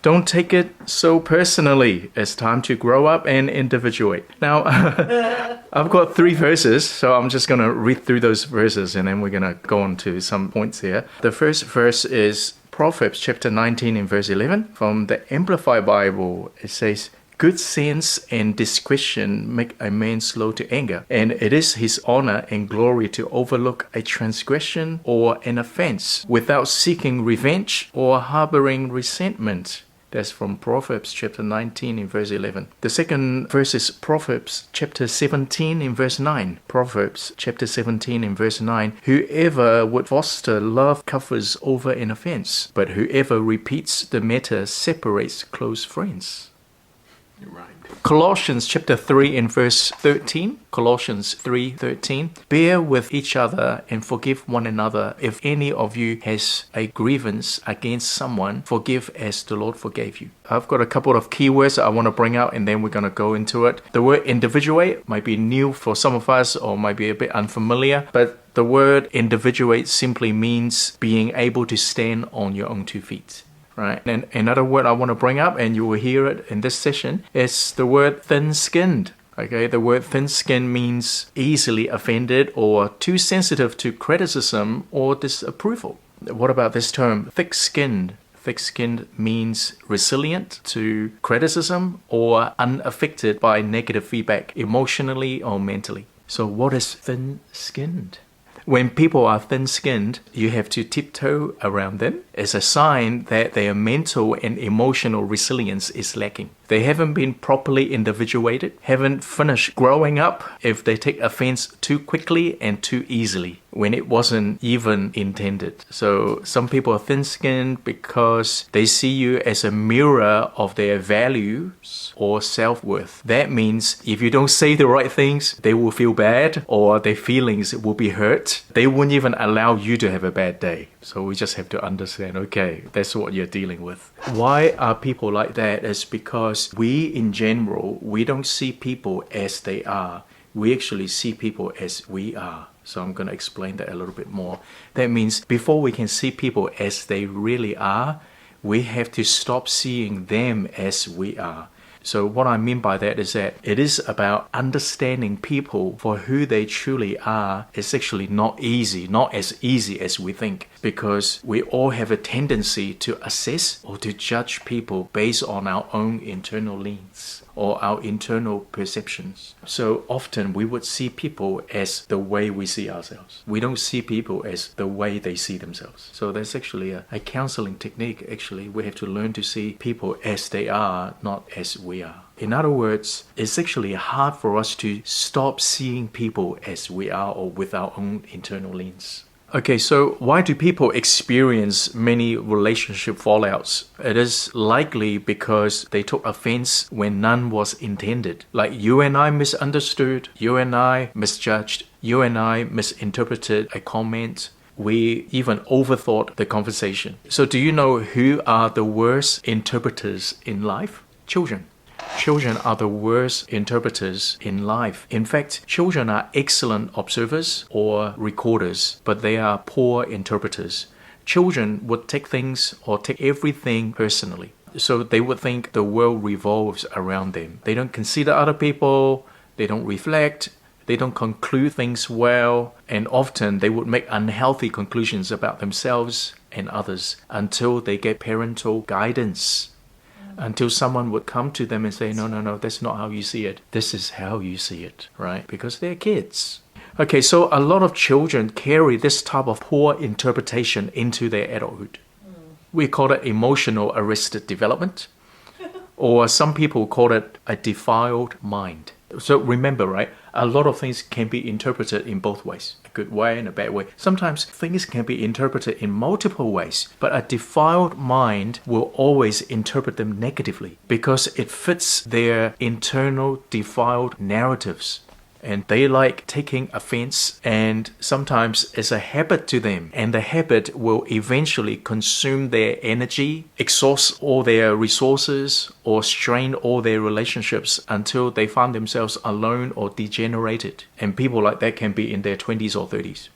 Don't take it so personally. It's time to grow up and individuate. Now, I've got 3 verses, so I'm just going to read through those verses and then we're going to go on to some points here. The first verse is Proverbs chapter 19 and verse 11. From the Amplified Bible, it says, good sense and discretion make a man slow to anger, and it is his honor and glory to overlook a transgression or an offense without seeking revenge or harboring resentment. That's from Proverbs chapter 19 in verse 11. The second verse is Proverbs chapter 17 in verse 9. Proverbs chapter 17 in verse 9. Whoever would foster love covers over an offense, but whoever repeats the matter separates close friends. Right. Colossians chapter 3 and verse 13. Colossians 3:13. Bear with each other and forgive one another. If any of you has a grievance against someone, forgive as the Lord forgave you. I've got a couple of keywords that I want to bring out and then we're going to go into it. The word individuate might be new for some of us or might be a bit unfamiliar, but the word individuate simply means being able to stand on your own 2 feet. Right. And another word I want to bring up, and you will hear it in this session, is the word thin-skinned. Okay, the word thin-skinned means easily offended or too sensitive to criticism or disapproval. What about this term, thick-skinned? Thick-skinned means resilient to criticism or unaffected by negative feedback emotionally or mentally. So what is thin-skinned? When people are thin-skinned, you have to tiptoe around them. It's a sign that their mental and emotional resilience is lacking. They haven't been properly individuated, haven't finished growing up if they take offense too quickly and too easily when it wasn't even intended. So some people are thin-skinned because they see you as a mirror of their values or self-worth. That means if you don't say the right things, they will feel bad or their feelings will be hurt. They won't even allow you to have a bad day. So we just have to understand, okay, that's what you're dealing with. Why are people like that? It's because we, in general, we don't see people as they are. We actually see people as we are. So I'm going to explain that a little bit more. That means before we can see people as they really are, we have to stop seeing them as we are. So what I mean by that is that it is about understanding people for who they truly are. It's actually not as easy as we think, because we all have a tendency to assess or to judge people based on our own internal leans or our internal perceptions. So often we would see people as the way we see ourselves. We don't see people as the way they see themselves. So that's actually a counseling technique. Actually, we have to learn to see people as they are, not as we are. In other words, it's actually hard for us to stop seeing people as we are or with our own internal leans. Okay, so why do people experience many relationship fallouts? It is likely because they took offense when none was intended. Like you and I misunderstood, you and I misjudged, you and I misinterpreted a comment. We even overthought the conversation. So do you know who are the worst interpreters in life? Children. Children are the worst interpreters in life. In fact, children are excellent observers or recorders, but they are poor interpreters. Children would take things or take everything personally. So they would think the world revolves around them. They don't consider other people, they don't reflect, they don't conclude things well, and often they would make unhealthy conclusions about themselves and others until they get parental guidance. Until someone would come to them and say, no, that's not how you see it. This is how you see it, right? Because they're kids. Okay, so a lot of children carry this type of poor interpretation into their adulthood. We call it emotional arrested development, or some people call it a defiled mind. So remember, right? A lot of things can be interpreted in both ways, a good way and a bad way. Sometimes things can be interpreted in multiple ways, but a defiled mind will always interpret them negatively because it fits their internal defiled narratives. And they like taking offense, and sometimes it's a habit to them, and the habit will eventually consume their energy, exhaust all their resources, or strain all their relationships until they find themselves alone or degenerated. And people like that can be in their 20s or 30s.